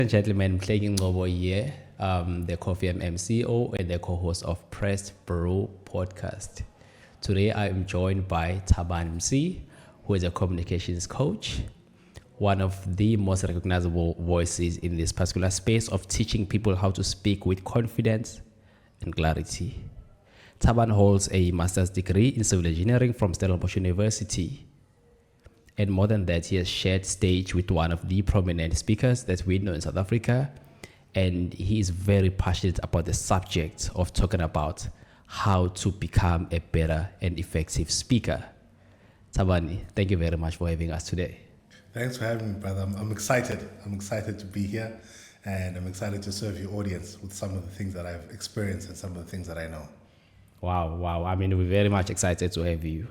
and gentlemen, Mhlengi Ngcobo here, the Coffee MM CEO and the co-host of PressedBREWPodcast. Today I am joined by Thabani Mtsi, who is a communications coach, one of the most recognizable voices in this particular space of teaching people how to speak with confidence and clarity. Thabani holds a master's degree in civil engineering from Stellenbosch University. And more than that, he has shared stage with one of the prominent speakers that we know in South Africa. And he is very passionate about the subject of talking about how to become a better and effective speaker. Thabani, thank you very much for having us today. Thanks for having me, brother. I'm excited. I'm excited to be here, and I'm excited to serve your audience with some of the things that I've experienced and some of the things that I know. Wow. I mean, we're very much excited to have you.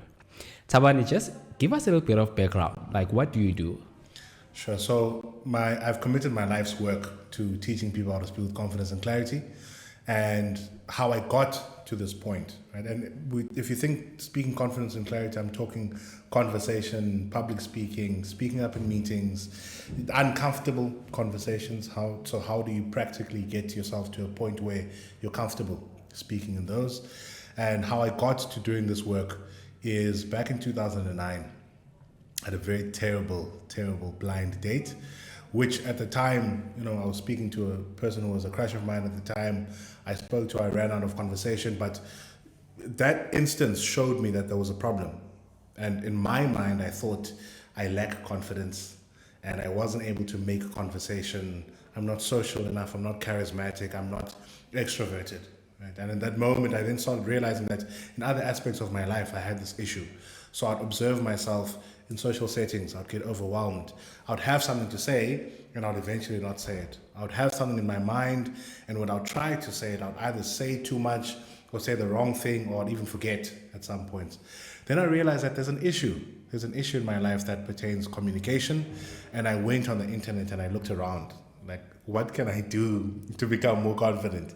Thabani, just give us a little bit of background. Like, what do you do? Sure. So I've committed my life's work to teaching people how to speak with confidence and clarity, and how I got to this point. Right? And if you think speaking confidence and clarity, I'm talking conversation, public speaking, speaking up in meetings, uncomfortable conversations. How do you practically get yourself to a point where you're comfortable speaking in those? And how I got to doing this work is back in 2009, I had a very terrible blind date, which at the time, I was speaking to a person who was a crush of mine at the time. I spoke to her, I ran out of conversation, but that instance showed me that there was a problem. And in my mind, I thought I lack confidence and I wasn't able to make conversation. I'm not social enough, I'm not charismatic, I'm not extroverted. Right? And in that moment, I then started realizing that in other aspects of my life, I had this issue. So I'd observe myself in social settings, I'd get overwhelmed. I'd have something to say, and I'd eventually not say it. I would have something in my mind, and when I'd try to say it, I'd either say too much or say the wrong thing, or I'd even forget at some points. Then I realized that there's an issue. There's an issue in my life that pertains communication, and I went on the internet and I looked around. Like, what can I do to become more confident?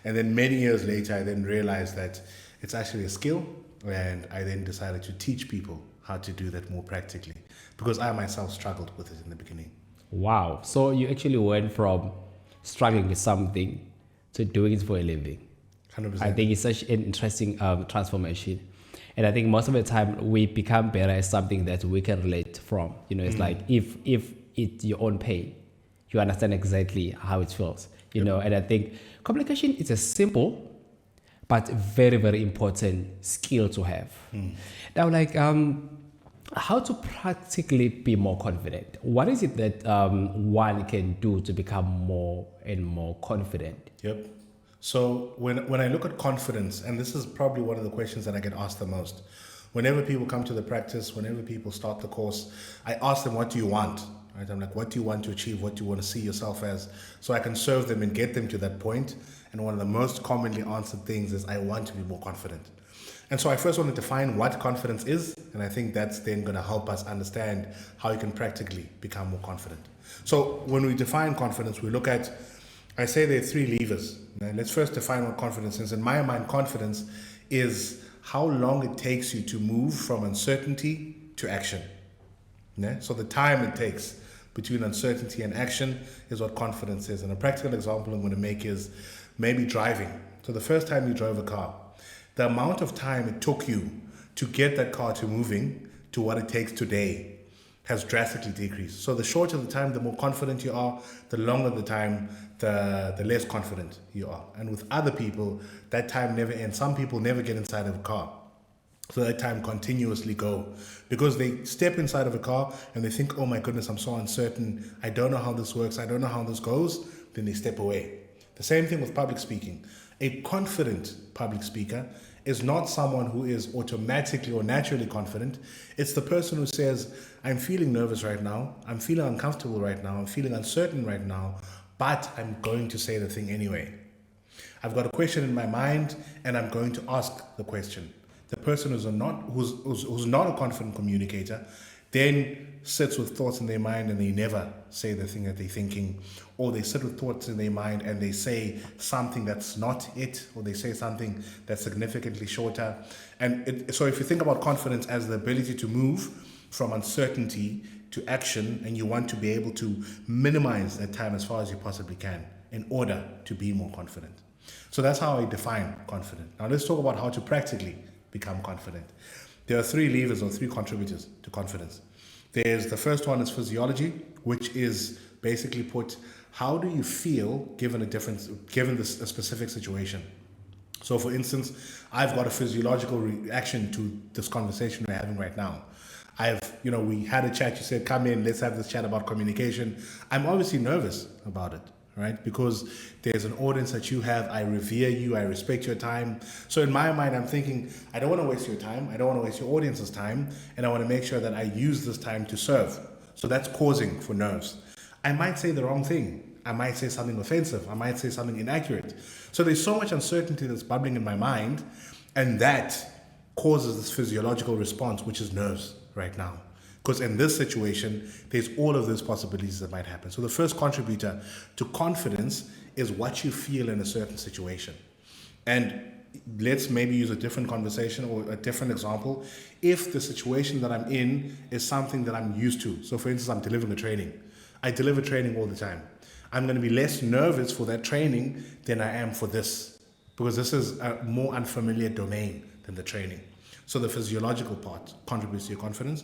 And then many years later, I then realized that it's actually a skill, and I then decided to teach people how to do that more practically, because I myself struggled with it in the beginning. Wow. So you actually went from struggling with something to doing it for a living. 100%. I think it's such an interesting transformation. And I think most of the time we become better at something that we can relate from. It's like if it's your own pain, you understand exactly how it feels. And I think communication is a simple but very, very important skill to have. Now, how to practically be more confident? What is it that one can do to become more and more confident? Yep. So when I look at confidence, and this is probably one of the questions that I get asked the most, whenever people come to the practice, whenever people start the course, I ask them, what do you want? Right? I'm like, what do you want to achieve? What do you want to see yourself as? So I can serve them and get them to that point. And one of the most commonly answered things is, I want to be more confident. And so I first want to define what confidence is, and I think that's then going to help us understand how you can practically become more confident. So when we define confidence, we look at, I say there are three levers. Now, let's first define what confidence is. In my mind, confidence is how long it takes you to move from uncertainty to action. Yeah? So the time it takes between uncertainty and action is what confidence is. And a practical example I'm going to make is maybe driving. So the first time you drove a car, the amount of time it took you to get that car to moving to what it takes today has drastically decreased. So the shorter the time, the more confident you are. The longer the time, the less confident you are. And with other people, that time never ends. Some people never get inside of a car. So that time continuously go, because they step inside of a car and they think, oh my goodness, I'm so uncertain. I don't know how this works. I don't know how this goes. Then they step away. The same thing with public speaking. A confident public speaker is not someone who is automatically or naturally confident. It's the person who says, I'm feeling nervous right now. I'm feeling uncomfortable right now. I'm feeling uncertain right now, but I'm going to say the thing anyway. I've got a question in my mind and I'm going to ask the question. The person who's not a confident communicator then sits with thoughts in their mind and they never say the thing that they're thinking, or they sit with thoughts in their mind and they say something that's not it, or they say something that's significantly shorter. And so if you think about confidence as the ability to move from uncertainty to action, and you want to be able to minimize that time as far as you possibly can in order to be more confident. So that's how I define confident. Now let's talk about how to practically become confident. There are 3 levers or 3 contributors to confidence. There's the first one is physiology, which is basically put, how do you feel given a specific situation? So for instance, I've got a physiological reaction to this conversation we're having right now. We had a chat, you said, come in, let's have this chat about communication. I'm obviously nervous about it, right? Because there's an audience that you have, I revere you, I respect your time. So in my mind, I'm thinking, I don't want to waste your time, I don't want to waste your audience's time, and I want to make sure that I use this time to serve. So that's causing for nerves. I might say the wrong thing. I might say something offensive. I might say something inaccurate. So there's so much uncertainty that's bubbling in my mind, and that causes this physiological response, which is nerves right now. Because in this situation, there's all of those possibilities that might happen. So the first contributor to confidence is what you feel in a certain situation. And let's maybe use a different conversation or a different example. If the situation that I'm in is something that I'm used to. So for instance, I'm delivering a training. I deliver training all the time. I'm going to be less nervous for that training than I am for this, because this is a more unfamiliar domain than the training. So the physiological part contributes to your confidence.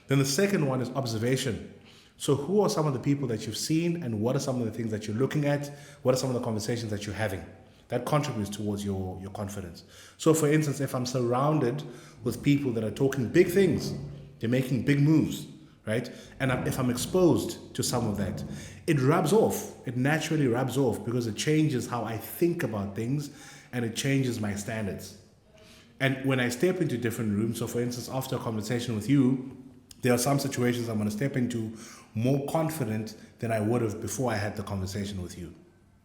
Then the second one is observation. So who are some of the people that you've seen, and what are some of the things that you're looking at? What are some of the conversations that you're having? That contributes towards your confidence. So for instance, if I'm surrounded with people that are talking big things, they're making big moves, right? And if I'm exposed to some of that, it rubs off. It naturally rubs off because it changes how I think about things, and it changes my standards. And when I step into different rooms, so for instance, after a conversation with you, there are some situations I'm going to step into more confident than I would have before I had the conversation with you,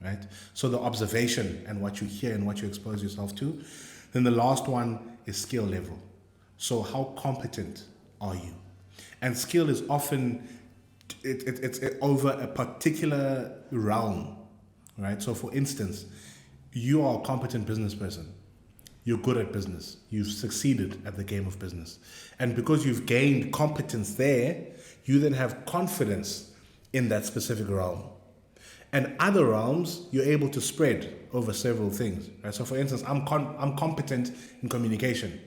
right? So the observation and what you hear and what you expose yourself to. Then the last one is skill level. So how competent are you? And skill is often, it's over a particular realm, right? So for instance, you are a competent business person. You're good at business. You've succeeded at the game of business. And because you've gained competence there, you then have confidence in that specific realm. And other realms, you're able to spread over several things, right? So for instance, I'm competent in communication.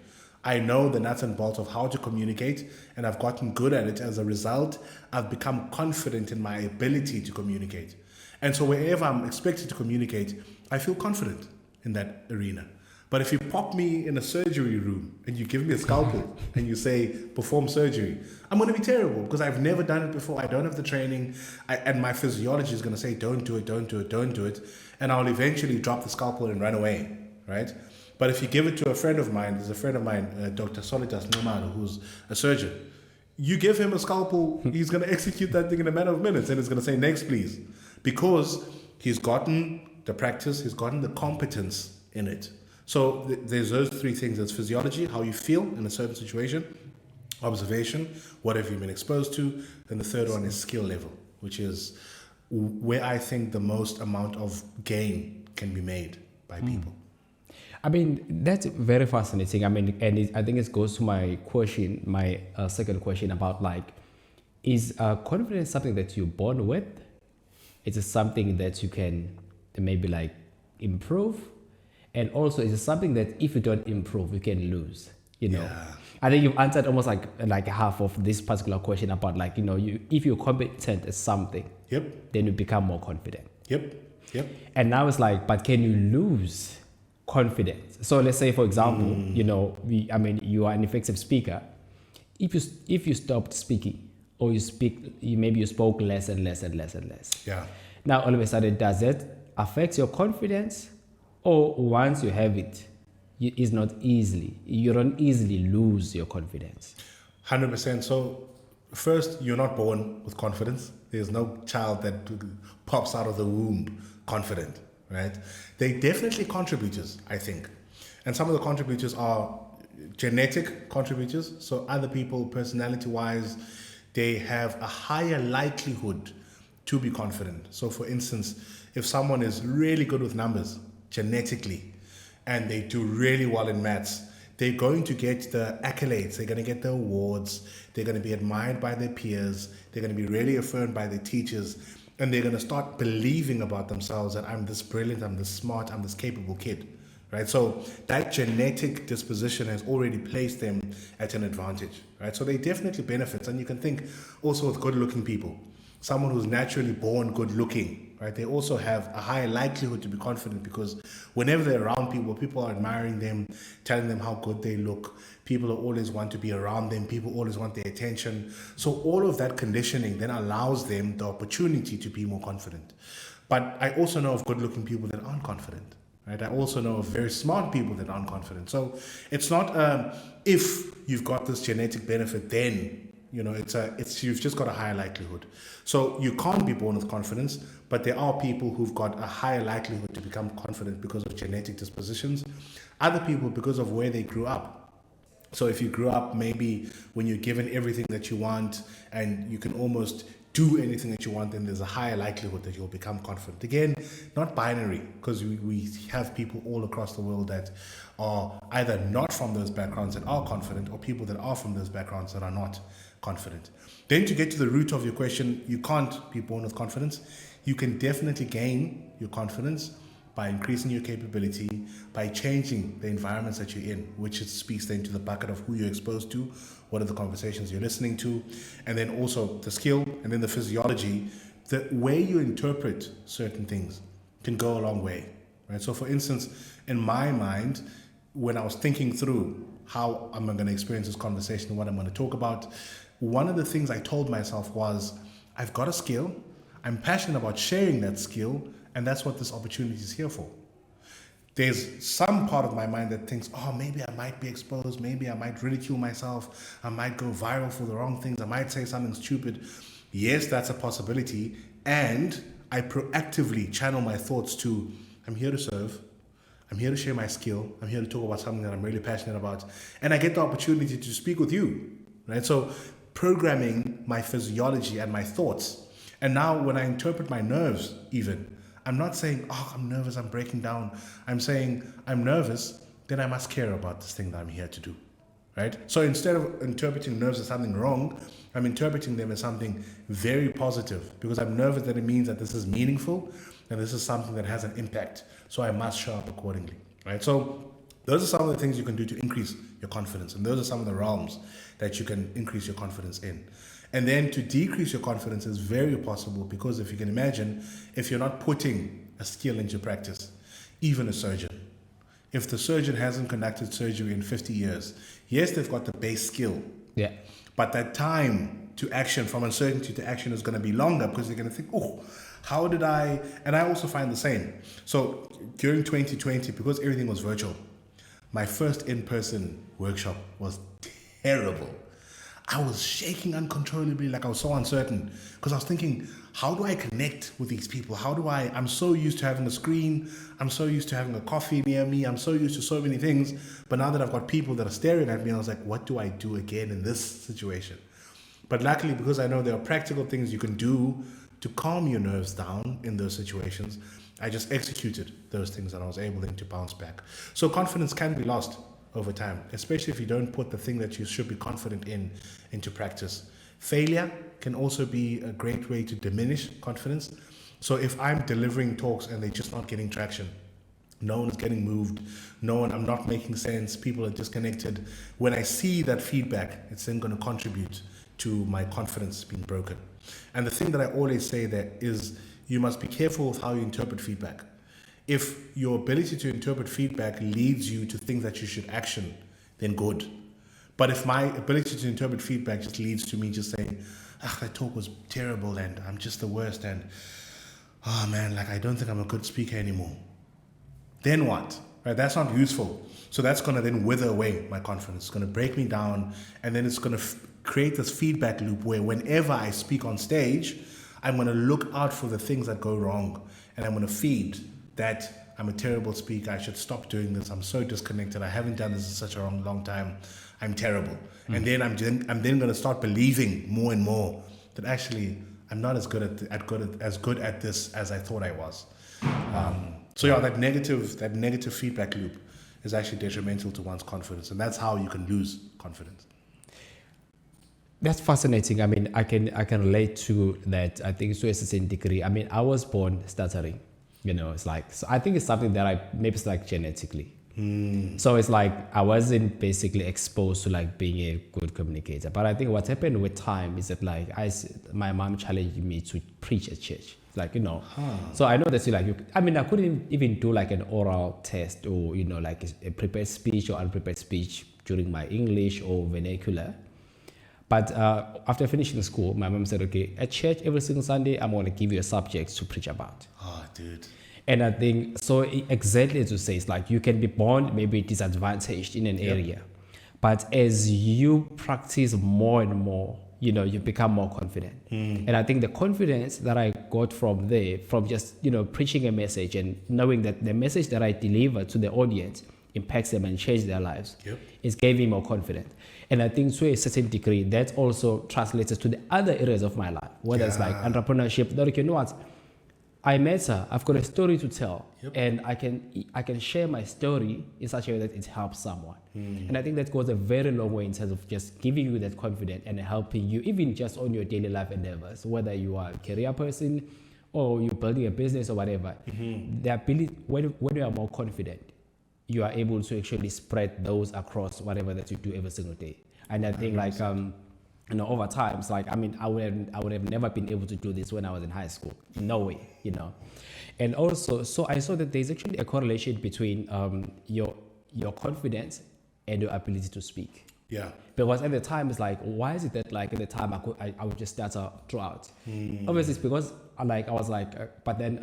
I know the nuts and bolts of how to communicate, and I've gotten good at it. As a result, I've become confident in my ability to communicate. And so wherever I'm expected to communicate, I feel confident in that arena. But if you pop me in a surgery room and you give me a scalpel and you say, perform surgery, I'm going to be terrible because I've never done it before. I don't have the training. And my physiology is going to say, don't do it, don't do it, don't do it. And I'll eventually drop the scalpel and run away, right? But if you give it to a friend of mine, there's a friend of mine, Dr. Solitas Nomano, who's a surgeon. You give him a scalpel, he's going to execute that thing in a matter of minutes, and it's going to say, next, please. Because he's gotten the practice, he's gotten the competence in it. So there's those 3 things. There's physiology, how you feel in a certain situation, observation, what have you been exposed to. Then the third one is skill level, which is where I think the most amount of gain can be made by people. I mean, that's very fascinating. I mean, and I think it goes to my question, my second question about is confidence something that you're born with? Is it something that you can maybe improve? And also, is it something that if you don't improve, you can lose? Yeah. I think you've answered almost like half of this particular question about if you're competent at something, then you become more confident. Yep. And now it's but can you lose confidence? So let's say, for example, you are an effective speaker. If you stopped speaking, or you spoke less and less and less and less. Yeah. Now all of a sudden, does that affect your confidence? Or once you have it, you don't easily lose your confidence? 100%. So first, you're not born with confidence. There's no child that pops out of the womb confident, right? They're definitely contributors, I think. And some of the contributors are genetic contributors. So other people, personality-wise, they have a higher likelihood to be confident. So for instance, if someone is really good with numbers, genetically, and they do really well in maths, they're going to get the accolades, they're going to get the awards, they're going to be admired by their peers, they're going to be really affirmed by their teachers, and they're going to start believing about themselves that I'm this brilliant, I'm this smart, I'm this capable kid, right? So that genetic disposition has already placed them at an advantage, right? So they definitely benefits. And you can think also with good-looking people, someone who's naturally born good-looking, right? They also have a higher likelihood to be confident because whenever they're around people, people are admiring them, telling them how good they look. People always want to be around them. People always want their attention. So all of that conditioning then allows them the opportunity to be more confident. But I also know of good-looking people that aren't confident, right? I also know of very smart people that aren't confident. So it's not if you've got this genetic benefit, then it's you've just got a higher likelihood. So you can't be born with confidence, but there are people who've got a higher likelihood to become confident because of genetic dispositions. Other people because of where they grew up. So if you grew up maybe when you're given everything that you want and you can almost do anything that you want, then there's a higher likelihood that you'll become confident. Again, not binary, because we have people all across the world that are either not from those backgrounds that are confident, or people that are from those backgrounds that are not confident. Then to get to the root of your question, you can't be born with confidence. You can definitely gain your confidence by increasing your capability, by changing the environments that you're in, which speaks then to the bucket of who you're exposed to, what are the conversations you're listening to, and then also the skill, and then the physiology. The way you interpret certain things can go a long way, right? So for instance, in my mind, when I was thinking through how I'm going to experience this conversation and what I'm going to talk about, one of the things I told myself was, I've got a skill, I'm passionate about sharing that skill, and that's what this opportunity is here for. There's some part of my mind that thinks, oh, maybe I might be exposed, maybe I might ridicule myself, I might go viral for the wrong things, I might say something stupid. Yes, that's a possibility, and I proactively channel my thoughts to, I'm here to serve, I'm here to share my skill, I'm here to talk about something that I'm really passionate about, and I get the opportunity to speak with you, right? So programming my physiology and my thoughts. And now when I interpret my nerves even, I'm not saying, oh, I'm nervous, I'm breaking down. I'm saying, I'm nervous, then I must care about this thing that I'm here to do, right? So instead of interpreting nerves as something wrong, I'm interpreting them as something very positive, because I'm nervous that it means that this is meaningful and this is something that has an impact. So I must show up accordingly, right? So those are some of the things you can do to increase your confidence. And those are some of the realms that you can increase your confidence in. And then to decrease your confidence is very possible, because if you can imagine, if you're not putting a skill into practice, even a surgeon, if the surgeon hasn't conducted surgery in 50 years, yes, they've got the base skill. Yeah. But that time to action, from uncertainty to action, is going to be longer, because they're going to think, oh, how did I? And I also find the same. So during 2020, because everything was virtual, my first in-person workshop was terrible. I was shaking uncontrollably, like I was so uncertain, because I was thinking, how do I connect with these people? I'm so used to having a screen, I'm so used to having a coffee near me, I'm so used to so many things, but now that I've got people that are staring at me, I was like, what do I do again in this situation? But luckily, because I know there are practical things you can do to calm your nerves down in those situations, I just executed those things and I was able then to bounce back. So confidence can be lost over time, especially if you don't put the thing that you should be confident in into practice. Failure can also be a great way to diminish confidence. So if I'm delivering talks and they're just not getting traction, no one is getting moved, I'm not making sense, people are disconnected, when I see that feedback, it's then going to contribute to my confidence being broken. And the thing that I always say there is, you must be careful with how you interpret feedback. If your ability to interpret feedback leads you to think that you should action, then good. But if my ability to interpret feedback just leads to me just saying, that talk was terrible and I'm just the worst and, oh man, like I don't think I'm a good speaker anymore, then what? Right? That's not useful. So that's going to then wither away my confidence. It's going to break me down, and then it's going to create this feedback loop where whenever I speak on stage, I'm going to look out for the things that go wrong, and I'm going to feed that I'm a terrible speaker, I should stop doing this, I'm so disconnected, I haven't done this in such a long time, I'm terrible. And then I'm then going to start believing more and more that actually I'm not as good at this as I thought I was. So yeah, that negative feedback loop is actually detrimental to one's confidence, and that's how you can lose confidence. That's fascinating. I mean, I can relate to that. I think to a certain degree. I mean, I was born stuttering. It's like, so I think it's something that maybe it's like genetically. So it's like I wasn't basically exposed to like being a good communicator. But I think what happened with time is that like my mom challenged me to preach at church. Like, so I know that I couldn't even do like an oral test or, like a prepared speech or unprepared speech during my English or vernacular. But after finishing school, my mom said, okay, at church every single Sunday, I'm going to give you a subject to preach about. Oh, dude. And I think, so exactly as you say, it's like you can be born maybe disadvantaged in an area. But as you practice more and more, you become more confident. And I think the confidence that I got from there, from just, preaching a message and knowing that the message that I deliver to the audience impacts them and changes their lives, is gave me more confidence. And I think to a certain degree, that also translates to the other areas of my life, whether it's like entrepreneurship, that you know what, I met her, I've got a story to tell, and I can share my story in such a way that it helps someone. And I think that goes a very long way in terms of just giving you that confidence and helping you, even just on your daily life endeavors, whether you are a career person or you're building a business or whatever. The ability, when you are more confident, you are able to actually spread those across whatever that you do every single day. And I think like, over time, it's like, I would have never been able to do this when I was in high school. No way, And also, so I saw that there's actually a correlation between your confidence and your ability to speak. Yeah. Because at the time, it's like, why is it that like at the time I would just stutter throughout? Obviously, it's because I was like, but then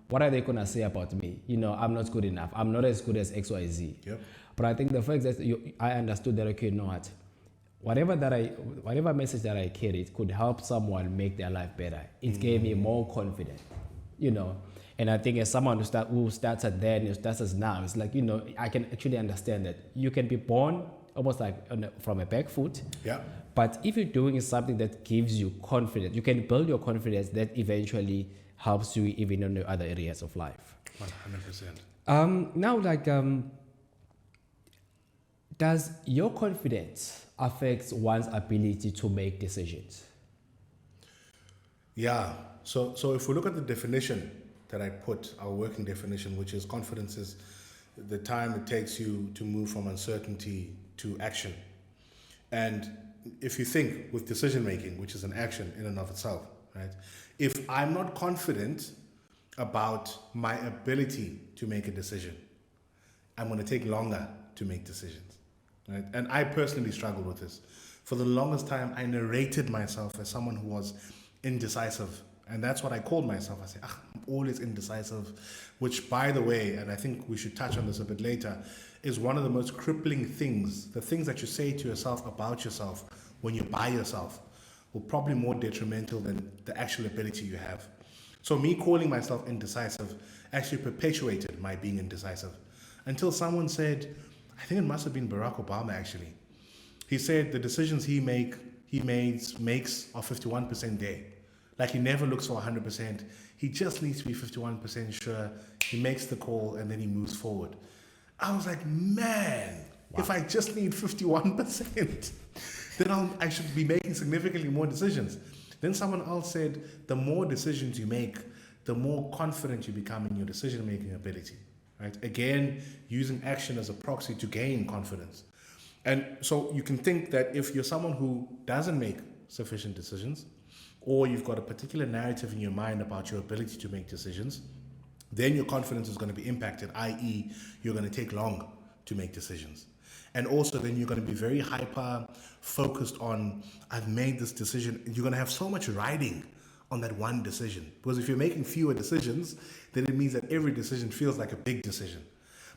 what are they gonna say about me? I'm not good enough. I'm not as good as X, Y, Z. But I think the fact that I understood that, okay, you know what? Whatever message that I carried could help someone make their life better. It gave me more confidence, And I think as someone who started then, who starts now, it's like, I can actually understand that you can be born almost like from a back foot. But if you're doing something that gives you confidence, you can build your confidence that eventually helps you even in the other areas of life. 100%. Now, like, does your confidence affect one's ability to make decisions? Yeah. So if we look at the definition that I put, our working definition, which is confidence is the time it takes you to move from uncertainty to action. And if you think with decision making, which is an action in and of itself, right? If I'm not confident about my ability to make a decision, I'm going to take longer to make decisions, right? And I personally struggled with this. For the longest time, I narrated myself as someone who was indecisive. And that's what I called myself. I say, I'm always indecisive, which, by the way, and I think we should touch on this a bit later, is one of the most crippling things. The things that you say to yourself about yourself when you're by yourself will probably more detrimental than the actual ability you have. So me calling myself indecisive actually perpetuated my being indecisive until someone said, I think it must have been Barack Obama actually. He said the decisions he makes are 51% there. Like he never looks for 100%. He just needs to be 51% sure. He makes the call and then he moves forward. I was like, man, if I just need 51%, then I should be making significantly more decisions. Then someone else said, the more decisions you make, the more confident you become in your decision-making ability, right? Again, using action as a proxy to gain confidence. And so you can think that if you're someone who doesn't make sufficient decisions, or you've got a particular narrative in your mind about your ability to make decisions, then your confidence is going to be impacted, i.e. you're going to take long to make decisions. And also then you're going to be very hyper focused on, I've made this decision. You're going to have so much riding on that one decision. Because if you're making fewer decisions, then it means that every decision feels like a big decision.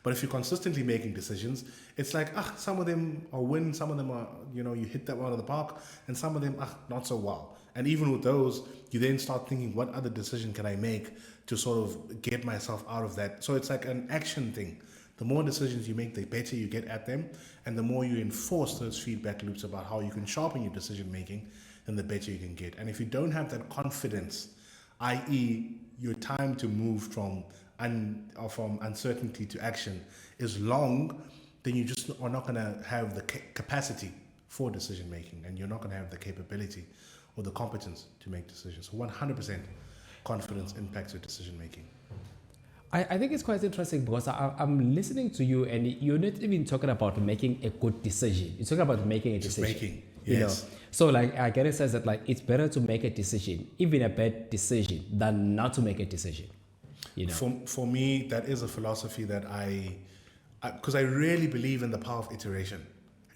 But if you're consistently making decisions, it's like, some of them are wins, some of them are, you hit that one out of the park, and some of them, not so well. And even with those, you then start thinking, what other decision can I make to sort of get myself out of that? So it's like an action thing. The more decisions you make, the better you get at them, and the more you enforce those feedback loops about how you can sharpen your decision making, then the better you can get. And if you don't have that confidence, i.e. your time to move from or from uncertainty to action is long, then you just are not going to have the capacity for decision making, and you're not going to have the capability or the competence to make decisions. So 100% confidence impacts your decision making. I think it's quite interesting because I'm listening to you and you're not even talking about making a good decision. You're talking about making a decision. Just making, yes. You know? So like I get it says that like it's better to make a decision, even a bad decision, than not to make a decision. You know? For me, that is a philosophy that because I really believe in the power of iteration.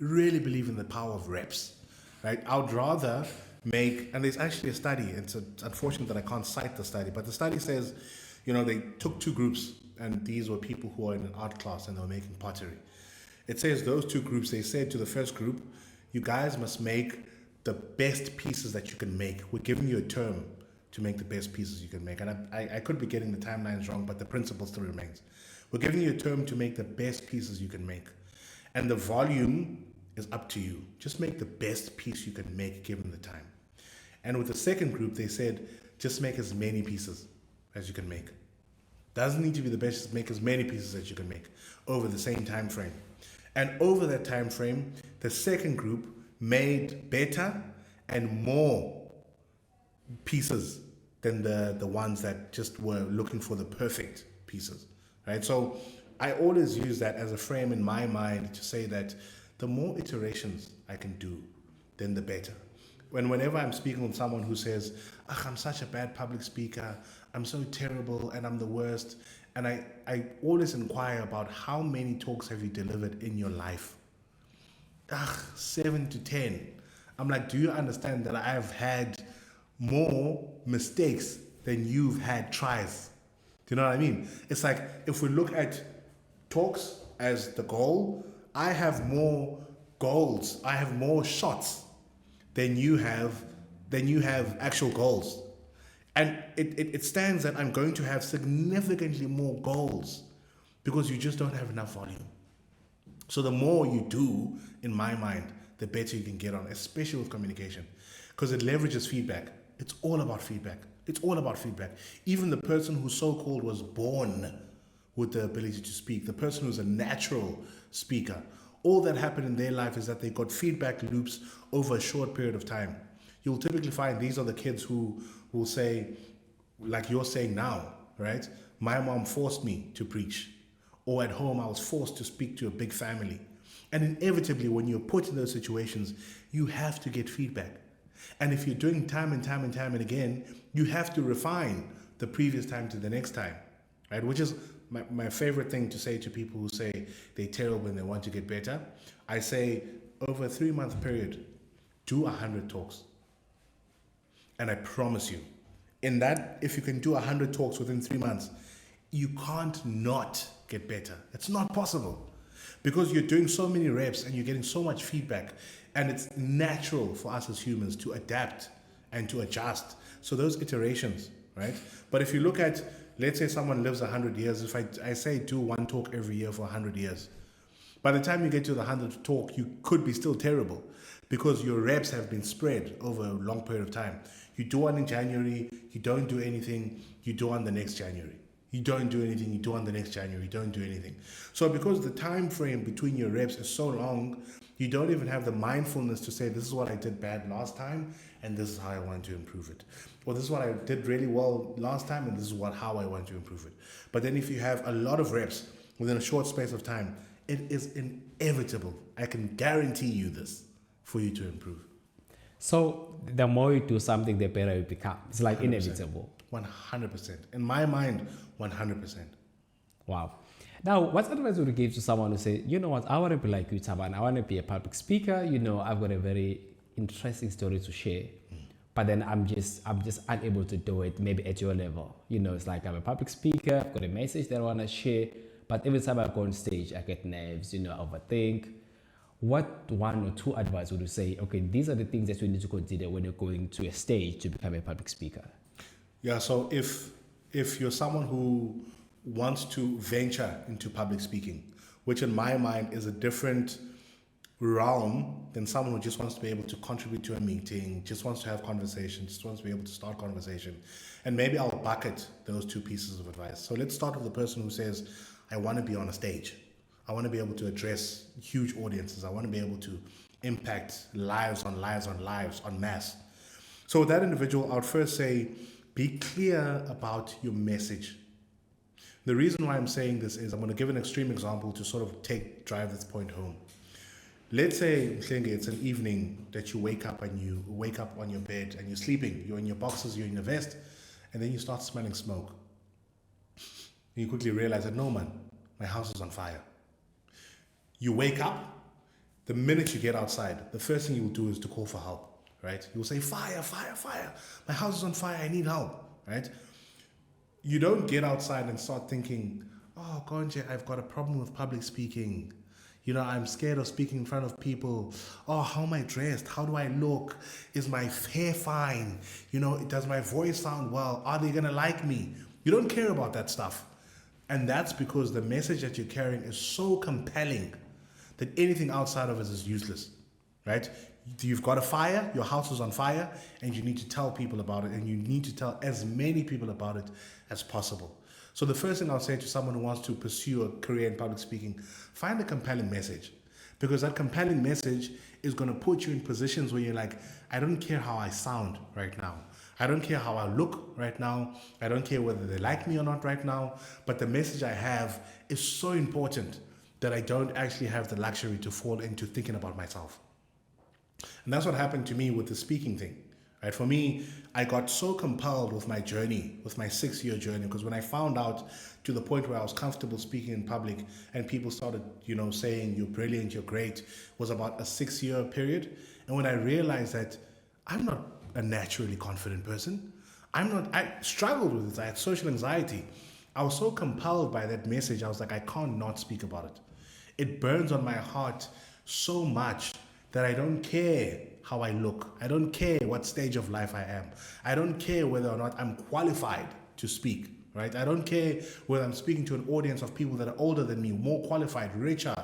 I really believe in the power of reps, right? I would rather make, and there's actually a study, it's unfortunate that I can't cite the study, but the study says, they took two groups, and these were people who are in an art class and they were making pottery. It says those two groups, they said to the first group, you guys must make the best pieces that you can make. We're giving you a term to make the best pieces you can make. And I could be getting the timelines wrong, but the principle still remains. We're giving you a term to make the best pieces you can make. And the volume is up to you. Just make the best piece you can make given the time. And with the second group, they said, just make as many pieces as you can make. Doesn't need to be the best, just make as many pieces as you can make over the same time frame. And over that time frame, the second group made better and more pieces than the ones that just were looking for the perfect pieces, right? So I always use that as a frame in my mind to say that the more iterations I can do, then the better. Whenever I'm speaking with someone who says, I'm such a bad public speaker, I'm so terrible and I'm the worst, and I always inquire about how many talks have you delivered in your life? 7 to 10. I'm like, do you understand that I have had more mistakes than you've had tries? Do you know what I mean? It's like, if we look at talks as the goal, I have more goals, I have more shots than you have actual goals. And it stands that I'm going to have significantly more goals because you just don't have enough volume. So the more you do, in my mind, the better you can get on, especially with communication, because it leverages feedback. It's all about feedback. It's all about feedback. Even the person who so-called was born with the ability to speak, the person who's a natural speaker, all that happened in their life is that they got feedback loops over a short period of time. You'll typically find these are the kids who will say, like you're saying now, right? My mom forced me to preach. Or at home, I was forced to speak to a big family. And inevitably, when you're put in those situations, you have to get feedback. And if you're doing time and time and time and again, you have to refine the previous time to the next time, right? Which is my favorite thing to say to people who say they're terrible and they want to get better. I say, over a 3-month period, do 100 talks. And I promise you, in that, if you can do 100 talks within 3 months, you can't not get better. It's not possible because you're doing so many reps and you're getting so much feedback, and it's natural for us as humans to adapt and to adjust. So those iterations, right? But if you look at, let's say someone lives 100 years, if I say do 1 talk every year for 100 years, by the time you get to the 100th talk, you could be still terrible because your reps have been spread over a long period of time. You do one in January, you don't do anything, you do one the next January. You don't do anything, you do on the next January, you don't do anything. So because the time frame between your reps is so long, you don't even have the mindfulness to say, this is what I did bad last time, and this is how I want to improve it. Or this is what I did really well last time, and this is how I want to improve it. But then if you have a lot of reps within a short space of time, it is inevitable. I can guarantee you this for you to improve. So the more you do something, the better you become. It's like 100%. Inevitable. 100%. In my mind, 100%. Wow. Now, what advice would you give to someone who say, you know what, I want to be like you, Thabani. I want to be a public speaker. I've got a very interesting story to share, but then I'm just unable to do it. Maybe at your level, it's like I'm a public speaker. I've got a message that I want to share, but every time I go on stage, I get nerves. I overthink. What 1 or 2 advice would you say? Okay, these are the things that you need to consider when you're going to a stage to become a public speaker. Yeah, so if you're someone who wants to venture into public speaking, which in my mind is a different realm than someone who just wants to be able to contribute to a meeting, just wants to have conversation, just wants to be able to start conversation. And maybe I'll bucket those two pieces of advice. So let's start with the person who says, I want to be on a stage. I want to be able to address huge audiences. I want to be able to impact lives on lives on lives on mass. So with that individual, I would first say, be clear about your message. The reason why I'm saying this is I'm going to give an extreme example to sort of drive this point home. Let's say, Mhlengi, it's an evening that you wake up on your bed and you're sleeping. You're in your boxes, you're in your vest, and then you start smelling smoke. And you quickly realize that, no man, my house is on fire. You wake up, the minute you get outside, the first thing you will do is to call for help, right? You'll say, fire, fire, fire. My house is on fire, I need help, right? You don't get outside and start thinking, oh, Konje, I've got a problem with public speaking. You know, I'm scared of speaking in front of people. Oh, how am I dressed? How do I look? Is my hair fine? You know, does my voice sound well? Are they going to like me? You don't care about that stuff. And that's because the message that you're carrying is so compelling that anything outside of it is useless, right? You've got a fire, your house is on fire, and you need to tell people about it, and you need to tell as many people about it as possible. So the first thing I'll say to someone who wants to pursue a career in public speaking, find a compelling message, because that compelling message is going to put you in positions where you're like, I don't care how I sound right now. I don't care how I look right now. I don't care whether they like me or not right now. But the message I have is so important that I don't actually have the luxury to fall into thinking about myself. And that's what happened to me with the speaking thing. Right? For me, I got so compelled with my journey, with my 6-year journey, because when I found out to the point where I was comfortable speaking in public and people started, saying you're brilliant, you're great, was about a 6-year period. And when I realized that I'm not a naturally confident person, I struggled with this. I had social anxiety. I was so compelled by that message. I was like, I can't not speak about it. It burns on my heart so much that I don't care how I look. I don't care what stage of life I am. I don't care whether or not I'm qualified to speak, right? I don't care whether I'm speaking to an audience of people that are older than me, more qualified, richer,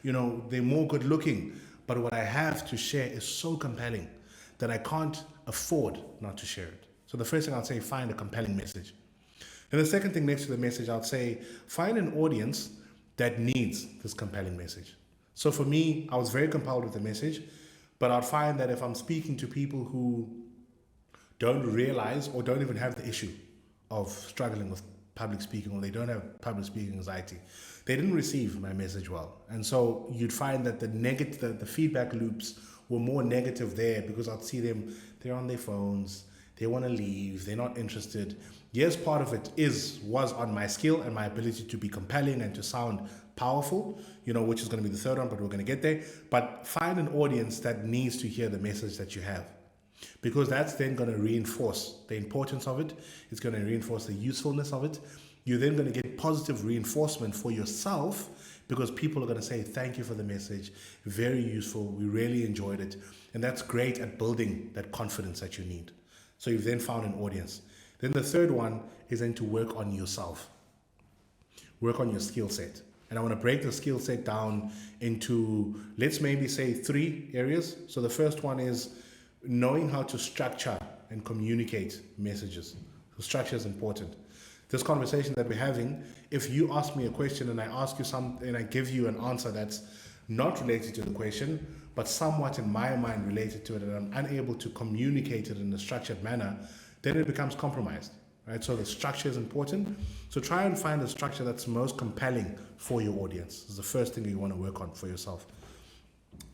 they're more good looking. But what I have to share is so compelling that I can't afford not to share it. So the first thing I'd say, find a compelling message. And the second thing next to the message, I'd say, find an audience that needs this compelling message. So for me, I was very compelled with the message, but I'd find that if I'm speaking to people who don't realize or don't even have the issue of struggling with public speaking, or they don't have public speaking anxiety, they didn't receive my message well. And so you'd find that the feedback loops were more negative there, because I'd see them, they're on their phones, they want to leave, they're not interested. Yes, part of it was on my skill and my ability to be compelling and to sound powerful, which is going to be the third one, but we're going to get there. But find an audience that needs to hear the message that you have, because that's then going to reinforce the importance of it. It's going to reinforce the usefulness of it. You're then going to get positive reinforcement for yourself, because people are going to say, thank you for the message, very useful, we really enjoyed it. And that's great at building that confidence that you need. So you've then found an audience. Then the third one is then to work on yourself. Work on your skill set. And I want to break the skill set down into, let's maybe say 3 areas. So the first one is knowing how to structure and communicate messages. So structure is important. This conversation that we're having, if you ask me a question and I ask you something and I give you an answer that's not related to the question, but somewhat in my mind related to it, and I'm unable to communicate it in a structured manner, then it becomes compromised, right? So the structure is important. So try and find the structure that's most compelling for your audience. This is the first thing you want to work on for yourself.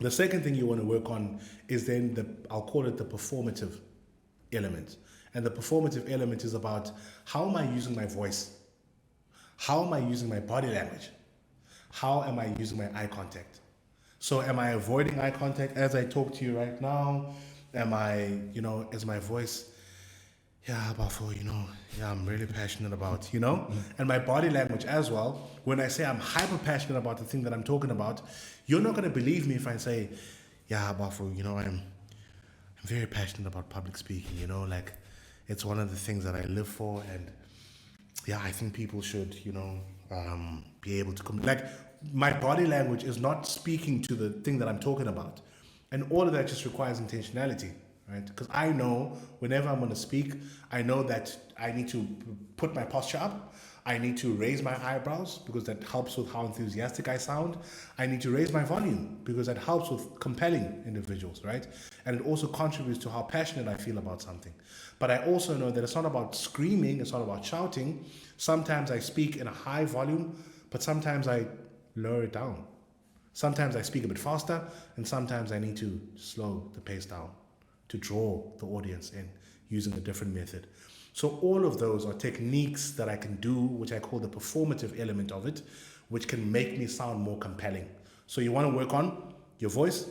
The second thing you want to work on is then I'll call it the performative element. And the performative element is about, how am I using my voice? How am I using my body language? How am I using my eye contact? So am I avoiding eye contact as I talk to you right now? Am I, is my voice, Bafo, I'm really passionate about, And my body language as well. When I say I'm hyper passionate about the thing that I'm talking about, you're not going to believe me if I say, Bafo, I'm very passionate about public speaking, it's one of the things that I live for, and yeah, I think people should, be able to like my body language is not speaking to the thing that I'm talking about, and all of that just requires intentionality, right? Because I know whenever I'm going to speak, I know that I need to put my posture up. I need to raise my eyebrows because that helps with how enthusiastic I sound. I need to raise my volume because that helps with compelling individuals, right? And it also contributes to how passionate I feel about something. But I also know that it's not about screaming, it's not about shouting. Sometimes I speak in a high volume, but sometimes I lower it down. Sometimes I speak a bit faster, and sometimes I need to slow the pace down to draw the audience in using a different method. So all of those are techniques that I can do, which I call the performative element of it, which can make me sound more compelling. So you want to work on your voice,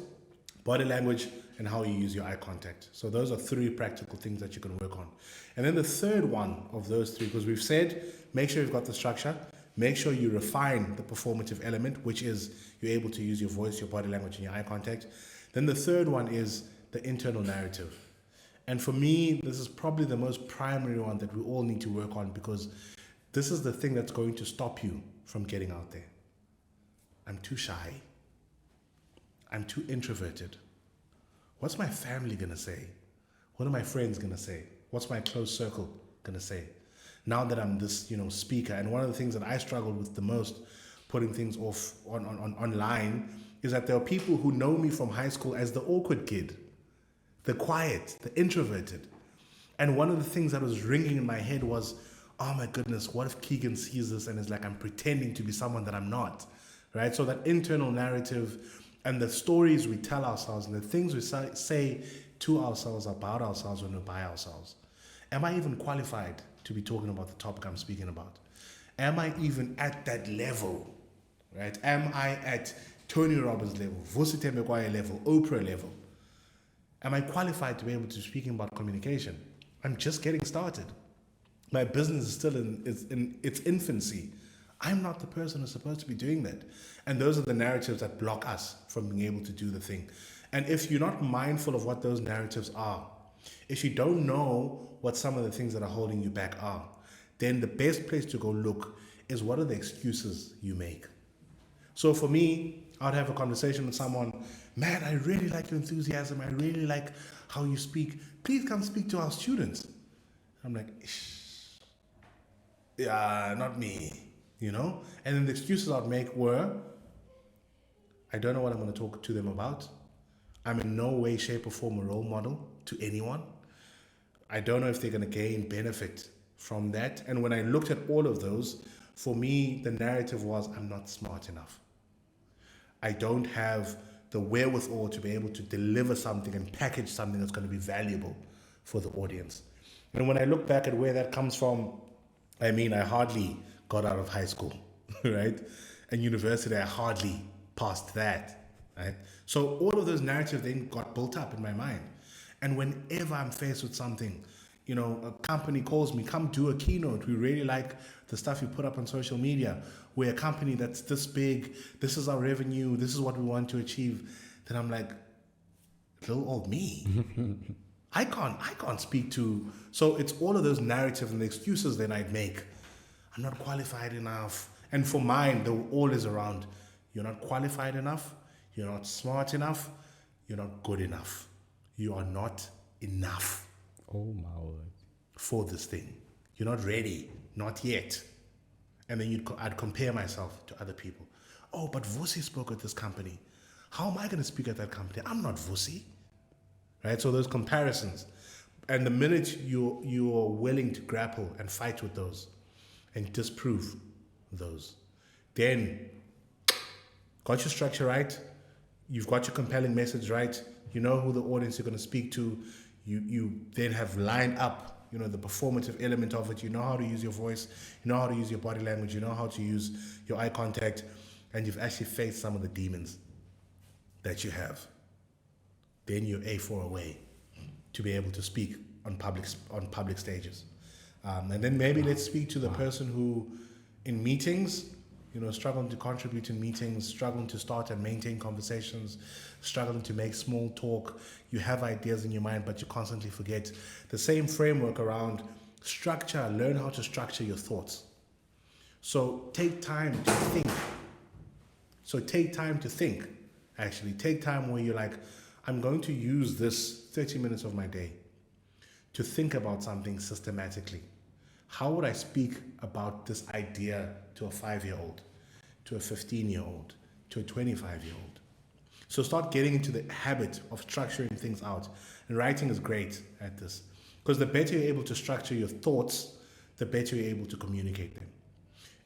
body language, and how you use your eye contact. So those are 3 practical things that you can work on. And then the third one of those 3, because we've said, make sure you've got the structure, make sure you refine the performative element, which is you're able to use your voice, your body language, and your eye contact. Then the third one is the internal narrative. And for me, this is probably the most primary one that we all need to work on, because this is the thing that's going to stop you from getting out there. I'm too shy. I'm too introverted. What's my family going to say? What are my friends going to say? What's my close circle going to say? Now that I'm this, speaker, and one of the things that I struggled with the most, putting things off on online, is that there are people who know me from high school as the awkward kid, the quiet, the introverted. And one of the things that was ringing in my head was, oh my goodness, what if Keegan sees this and is like, I'm pretending to be someone that I'm not, right? So that internal narrative and the stories we tell ourselves and the things we say to ourselves about ourselves when we're by ourselves. Am I even qualified to be talking about the topic I'm speaking about? Am I even at that level, right? Am I at Tony Robbins level, Vusi Temekwaye level, Oprah level? Am I qualified to be able to speak about communication? I'm just getting started. My business is still in its infancy. I'm not the person who's supposed to be doing that. And those are the narratives that block us from being able to do the thing. And if you're not mindful of what those narratives are, if you don't know what some of the things that are holding you back are, then the best place to go look is what are the excuses you make. So for me, I'd have a conversation with someone, man, I really like your enthusiasm. I really like how you speak. Please come speak to our students. I'm like, yeah, not me, And then the excuses I'd make were, I don't know what I'm going to talk to them about. I'm in no way, shape, or form a role model to anyone. I don't know if they're going to gain benefit from that. And when I looked at all of those, for me, the narrative was, I'm not smart enough. I don't have the wherewithal to be able to deliver something and package something that's going to be valuable for the audience. And when I look back at where that comes from, I hardly got out of high school, right? And university, I hardly passed that, right? So all of those narratives then got built up in my mind. And whenever I'm faced with something, a company calls me, come do a keynote. We really like the stuff you put up on social media. We're a company that's this big. This is our revenue. This is what we want to achieve. Then I'm like, little old me. I can't speak to. So it's all of those narratives and the excuses that I'd make. I'm not qualified enough. And for mine, they were always around, you're not qualified enough. You're not smart enough. You're not good enough. You are not enough. Oh my word. For this thing. You're not ready. Not yet. And then I'd compare myself to other people. Oh, but Vusi spoke at this company. How am I going to speak at that company? I'm not Vusi. Right? So those comparisons. And the minute you are willing to grapple and fight with those and disprove those, then got your structure right. You've got your compelling message right. You know who the audience you're going to speak to. You then have lined up, the performative element of it. You know how to use your voice. You know how to use your body language. You know how to use your eye contact. And you've actually faced some of the demons that you have. Then you're A4 away to be able to speak on public stages. And then maybe let's speak to the person who, in meetings, struggling to contribute in meetings, struggling to start and maintain conversations, struggling to make small talk. You have ideas in your mind, but you constantly forget. The same framework around learn how to structure your thoughts. So take time to think. Actually. Take time where you're like, I'm going to use this 30 minutes of my day to think about something systematically. How would I speak about this idea to a 5-year-old, to a 15-year-old, to a 25-year-old? So start getting into the habit of structuring things out. And writing is great at this. Because the better you're able to structure your thoughts, the better you're able to communicate them.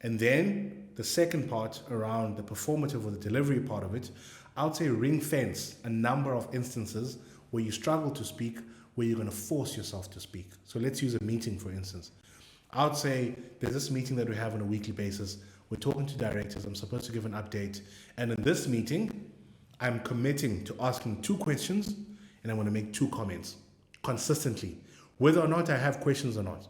And then the second part around the performative or the delivery part of it, I would say ring fence a number of instances where you struggle to speak, where you're going to force yourself to speak. So let's use a meeting, for instance. I would say there's this meeting that we have on a weekly basis. We're talking to directors. I'm supposed to give an update. And in this meeting, I'm committing to asking 2 questions and I want to make 2 comments consistently. Whether or not I have questions or not,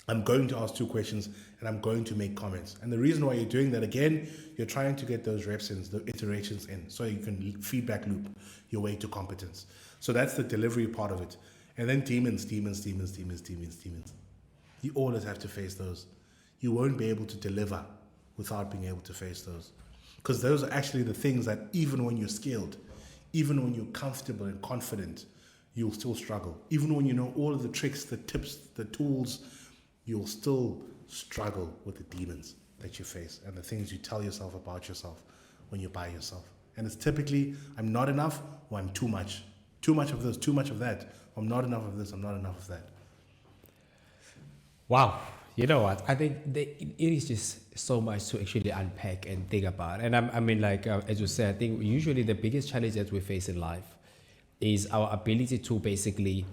I'm going to ask 2 questions and I'm going to make comments. And the reason why you're doing that, again, you're trying to get those reps in, the iterations in, so you can feedback loop your way to competence. So that's the delivery part of it. And then demons. You always have to face those. You won't be able to deliver without being able to face those. Because those are actually the things that even when you're skilled, even when you're comfortable and confident, you'll still struggle. Even when you know all of the tricks, the tips, the tools, you'll still struggle with the demons that you face and the things you tell yourself about yourself when you're by yourself. And it's typically, I'm not enough or I'm too much. Too much of this, too much of that. I'm not enough of this, I'm not enough of that. Wow. You know what? I think it is just so much to actually unpack and think about. And I mean, as you said, I think usually the biggest challenge that we face in life is our ability to basically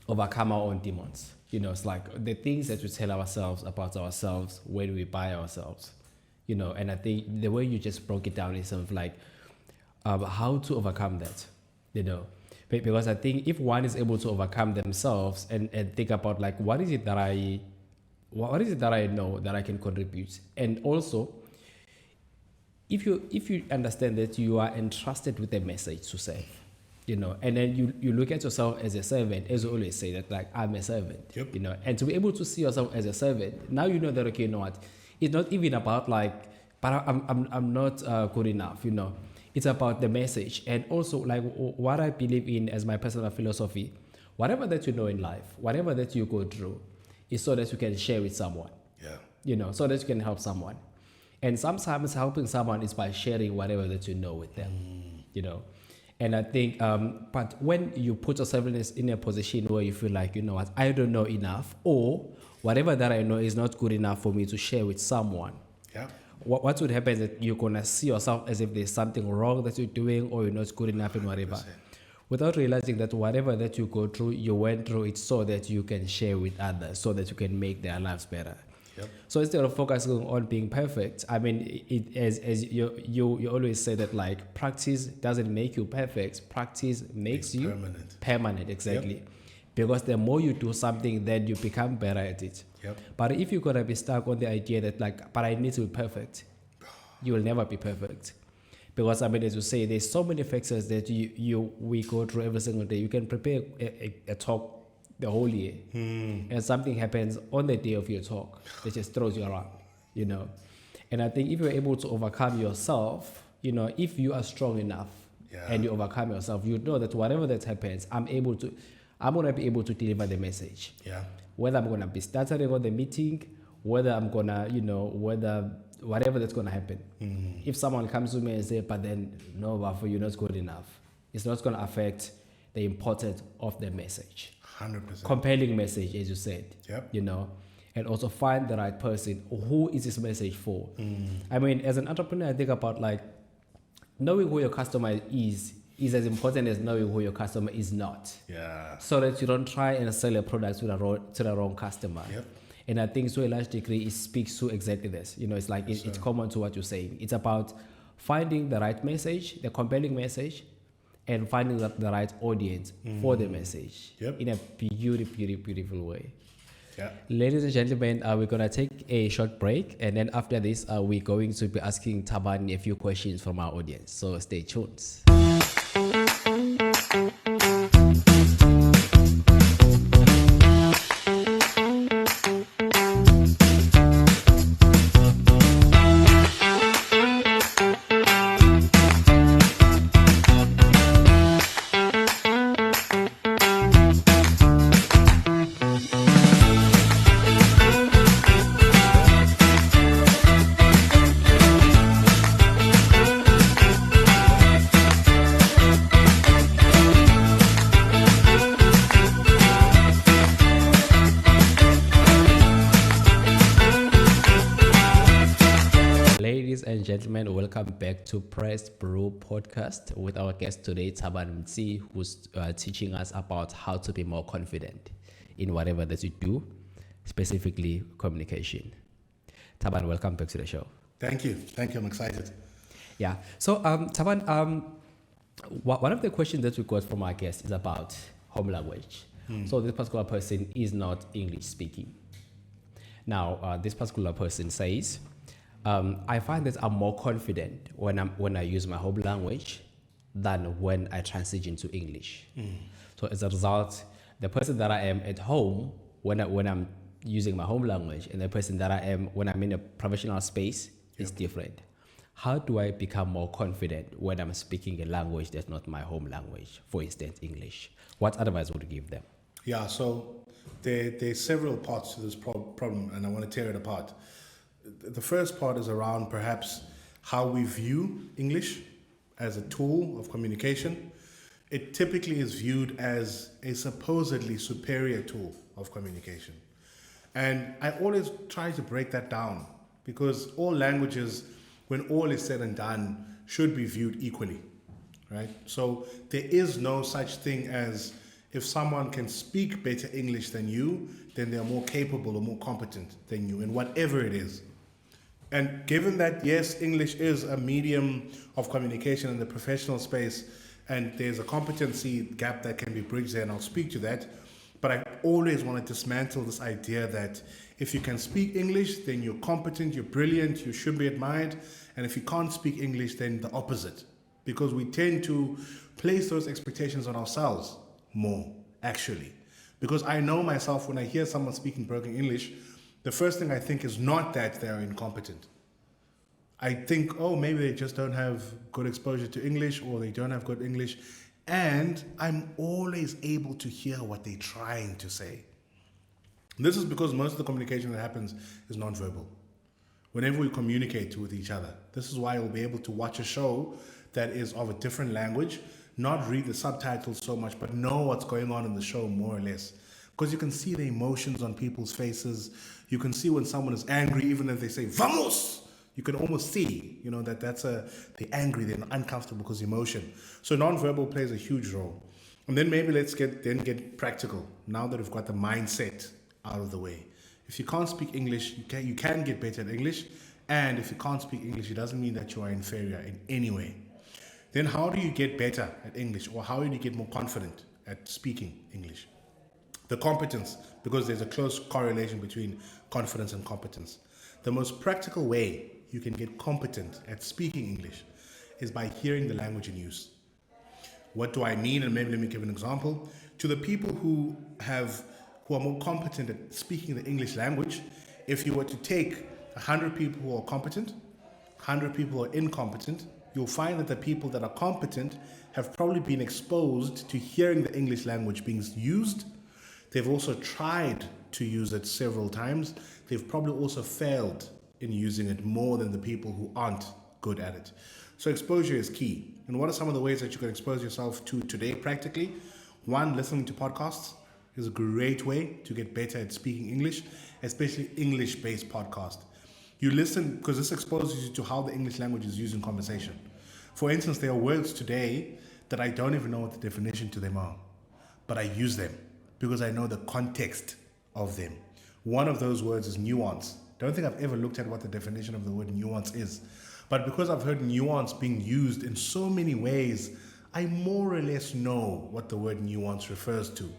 overcome our own demons. You know, it's like the things that we tell ourselves about ourselves when we buy ourselves. You know, and I think the way you just broke it down is sort of like how to overcome that, you know. Because I think if one is able to overcome themselves and think about like, what is it that I know that I can contribute? And also, if you understand that you are entrusted with a message to say, you know, and then you look at yourself as a servant, as you always say that, like, I'm a servant, yep. You know, and to be able to see yourself as a servant, now you know that, okay, you know what, it's not even about like, but I'm not good enough, you know. It's about the message. And also, like, what I believe in as my personal philosophy, whatever that you know in life, whatever that you go through, is so that you can share with someone. Yeah. You know, so that you can help someone. And sometimes helping someone is by sharing whatever that you know with them, you know. And I think, but when you put yourself in a position where you feel like, you know what, I don't know enough, or whatever that I know is not good enough for me to share with someone. Yeah. What would happen is that you're going to see yourself as if there's something wrong that you're doing or you're not good enough in whatever. 100%. Without realizing that whatever that you go through, you went through it so that you can share with others, so that you can make their lives better. Yep. So instead of focusing on being perfect, I mean, as you always say that, like, practice doesn't make you perfect. Practice makes you permanent, exactly. Yep. Because the more you do something, then you become better at it. Yep. But if you're going to be stuck on the idea that, like, but I need to be perfect, you will never be perfect. Because, I mean, as you say, there's so many factors that we go through every single day. You can prepare a talk the whole year, and something happens on the day of your talk that just throws you around, you know. And I think if you're able to overcome yourself, you know, if you are strong enough and you overcome yourself, you know that whatever that happens, I'm going to be able to deliver the message. Yeah. Whether I'm going to be stuttering on the meeting, whether I'm going to, you know, whatever that's going to happen. If someone comes to me and say, but then, no, Bafo, you're not good enough, it's not going to affect the importance of the message. 100%. Compelling message, as you said. Yep. You know, and also find the right person. Who is this message for? I mean, as an entrepreneur, I think about, like, knowing who your customer is as important as knowing who your customer is not. Yeah. So that you don't try and sell a product to the wrong customer. Yep. And I think to a large degree, it speaks to exactly this. You know, it's like, it's common to what you're saying. It's about finding the right message, the compelling message, and finding the right audience for the message in a beautiful way. Yeah. Ladies and gentlemen, we're going to take a short break. And then after this, we're going to be asking Thabani a few questions from our audience. So stay tuned. Ladies and gentlemen, welcome back to PressedBREWPodcast with our guest today, Thabani Mtsi, who's teaching us about how to be more confident in whatever that you do, specifically communication. Thabani, welcome back to the show. Thank you. I'm excited. Yeah. So, Thabani, one of the questions that we got from our guest is about home language. So this particular person is not English speaking. Now, this particular person says, I find that I'm more confident when I use my home language than when I transition to English. So as a result, the person that I am at home when I'm using my home language and the person that I am when I'm in a professional space is different. How do I become more confident when I'm speaking a language that's not my home language, for instance, English? What advice would you give them? Yeah, so there's several parts to this problem, and I want to tear it apart. The first part is around perhaps how we view English as a tool of communication. It typically is viewed as a supposedly superior tool of communication. And I always try to break that down because all languages, when all is said and done, should be viewed equally, right? So there is no such thing as if someone can speak better English than you, then they're more capable or more competent than you in whatever it is. And given that, yes, English is a medium of communication in the professional space, and there's a competency gap that can be bridged there, and I'll speak to that. But I always want to dismantle this idea that if you can speak English, then you're competent, you're brilliant, you should be admired. And if you can't speak English, then the opposite. Because we tend to place those expectations on ourselves more, actually. Because I know myself, when I hear someone speaking broken English, the first thing I think is not that they're incompetent. I think, oh, maybe they just don't have good exposure to English or they don't have good English. And I'm always able to hear what they're trying to say. This is because most of the communication that happens is nonverbal. Whenever we communicate with each other, this is why you'll be able to watch a show that is of a different language, not read the subtitles so much, but know what's going on in the show more or less. Because you can see the emotions on people's faces. You can see when someone is angry, even if they say, vamos! You can almost see, they're angry, they're uncomfortable because emotion. So nonverbal plays a huge role. And then maybe let's get practical. Now that we've got the mindset out of the way. If you can't speak English, you can get better at English. And if you can't speak English, it doesn't mean that you are inferior in any way. Then how do you get better at English? Or how do you get more confident at speaking English? The competence, because there's a close correlation between confidence and competence. The most practical way you can get competent at speaking English is by hearing the language in use. What do I mean? And maybe let me give an example. To the people who are more competent at speaking the English language, if you were to take 100 people who are competent, 100 people who are incompetent, you'll find that the people that are competent have probably been exposed to hearing the English language being used. They've also tried to use it several times. They've probably also failed in using it more than the people who aren't good at it. So exposure is key. And what are some of the ways that you can expose yourself to today practically? One, listening to podcasts is a great way to get better at speaking English, especially English-based podcasts. You listen because this exposes you to how the English language is used in conversation. For instance, there are words today that I don't even know what the definition to them are, but I use them because I know the context of them. One of those words is nuance. Don't think I've ever looked at what the definition of the word nuance is. But because I've heard nuance being used in so many ways, I more or less know what the word nuance refers to.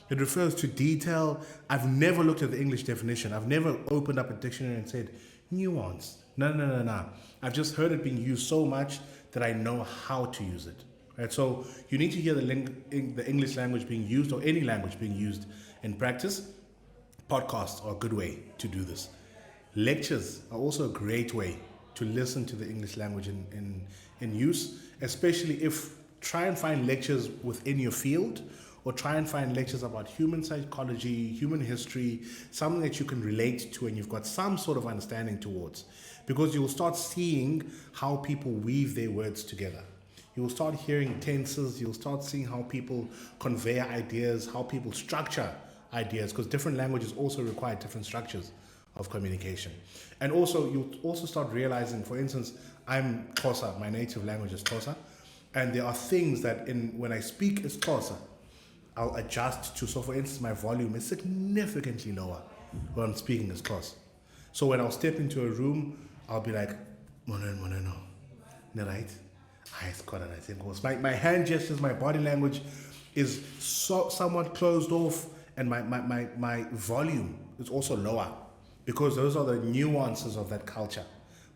It refers to detail. I've never looked at the English definition. I've never opened up a dictionary and said, nuance. No. I've just heard it being used so much that I know how to use it. Right? So you need to hear the English language being used, or any language being used in practice. Podcasts are a good way to do this. Lectures are also a great way to listen to the English language in use, especially if try and find lectures within your field, or try and find lectures about human psychology, human history, something that you can relate to and you've got some sort of understanding towards. Because you will start seeing how people weave their words together. You will start hearing tenses, you'll start seeing how people convey ideas, how people structure ideas, because different languages also require different structures of communication. And also, you'll also start realizing, for instance, I'm Xhosa, my native language is Xhosa, and there are things that when I speak as Xhosa, I'll adjust to. So for instance, my volume is significantly lower when I'm speaking as Xhosa. So when I'll step into a room, I'll be like, Moneno, right? My hand gestures, my body language is somewhat closed off, and my volume is also lower, because those are the nuances of that culture.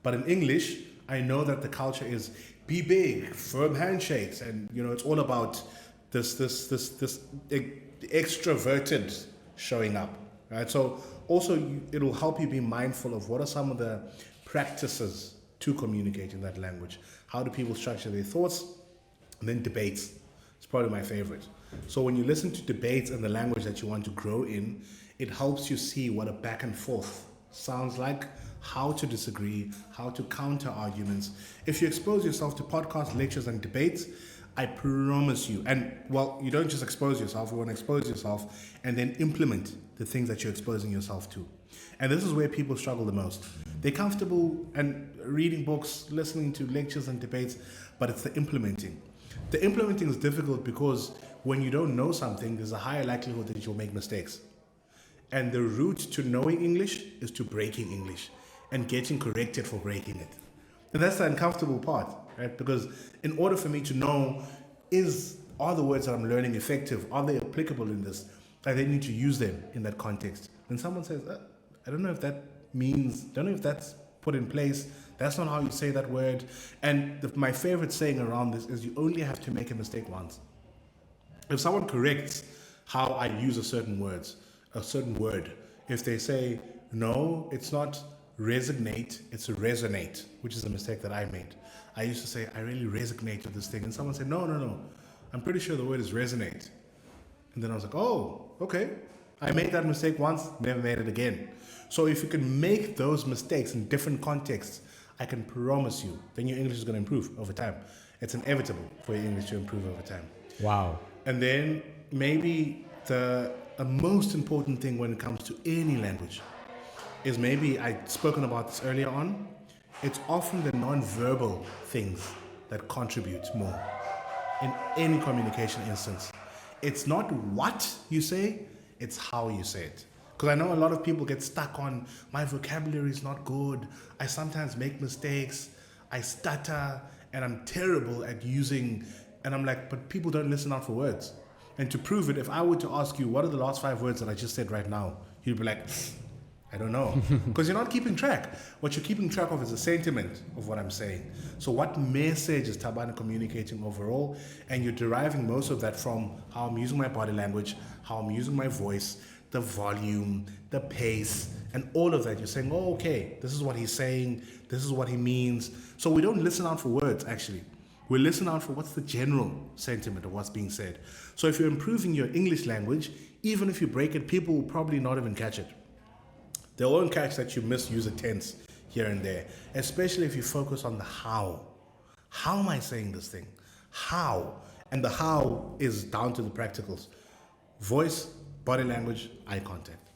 But in English, I know that the culture is be big, firm handshakes, and it's all about this extroverted showing up, right? So also it'll help you be mindful of what are some of the practices to communicate in that language. How do people structure their thoughts? And then debates. It's probably my favorite. So when you listen to debates in the language that you want to grow in, it helps you see what a back and forth sounds like, how to disagree, how to counter arguments. If you expose yourself to podcasts, lectures, and debates, I promise you, and you don't just expose yourself, you want to expose yourself and then implement the things that you're exposing yourself to. And this is where people struggle the most. They're comfortable and reading books, listening to lectures and debates, but it's the implementing. The implementing is difficult because when you don't know something, there's a higher likelihood that you'll make mistakes. And the route to knowing English is to breaking English and getting corrected for breaking it. And that's the uncomfortable part, right? Because in order for me to know, are the words that I'm learning effective? Are they applicable in this? I then need to use them in that context. When someone says, I don't know if that means, don't know if that's put in place, that's not how you say that word. And my favorite saying around this is you only have to make a mistake once. If someone corrects how I use a certain word, if they say, no, it's not resignate, it's resonate, which is a mistake that I made. I used to say, I really resonate with this thing. And someone said, no, I'm pretty sure the word is resonate. And then I was like, oh, okay. I made that mistake once, never made it again. So if you can make those mistakes in different contexts, I can promise you, then your English is going to improve over time. It's inevitable for your English to improve over time. Wow. And then maybe the most important thing when it comes to any language is, maybe I'd spoken about this earlier on, it's often the non-verbal things that contribute more in any communication instance. It's not what you say, it's how you say it. Because I know a lot of people get stuck on, my vocabulary is not good, I sometimes make mistakes, I stutter, and I'm terrible at using, and I'm like, but people don't listen out for words. And to prove it, if I were to ask you, what are the last 5 words that I just said right now? You'd be like, I don't know, because you're not keeping track. What you're keeping track of is the sentiment of what I'm saying. So what message is Thabani communicating overall? And you're deriving most of that from how I'm using my body language, how I'm using my voice, the volume, the pace, and all of that. You're saying, oh, okay, this is what he's saying, this is what he means. So we don't listen out for words, actually. We listen out for what's the general sentiment of what's being said. So if you're improving your English language, even if you break it, people will probably not even catch it. They won't catch that you misuse a tense here and there, especially if you focus on the how. How am I saying this thing? How? And the how is down to the practicals. Voice, body language, eye contact.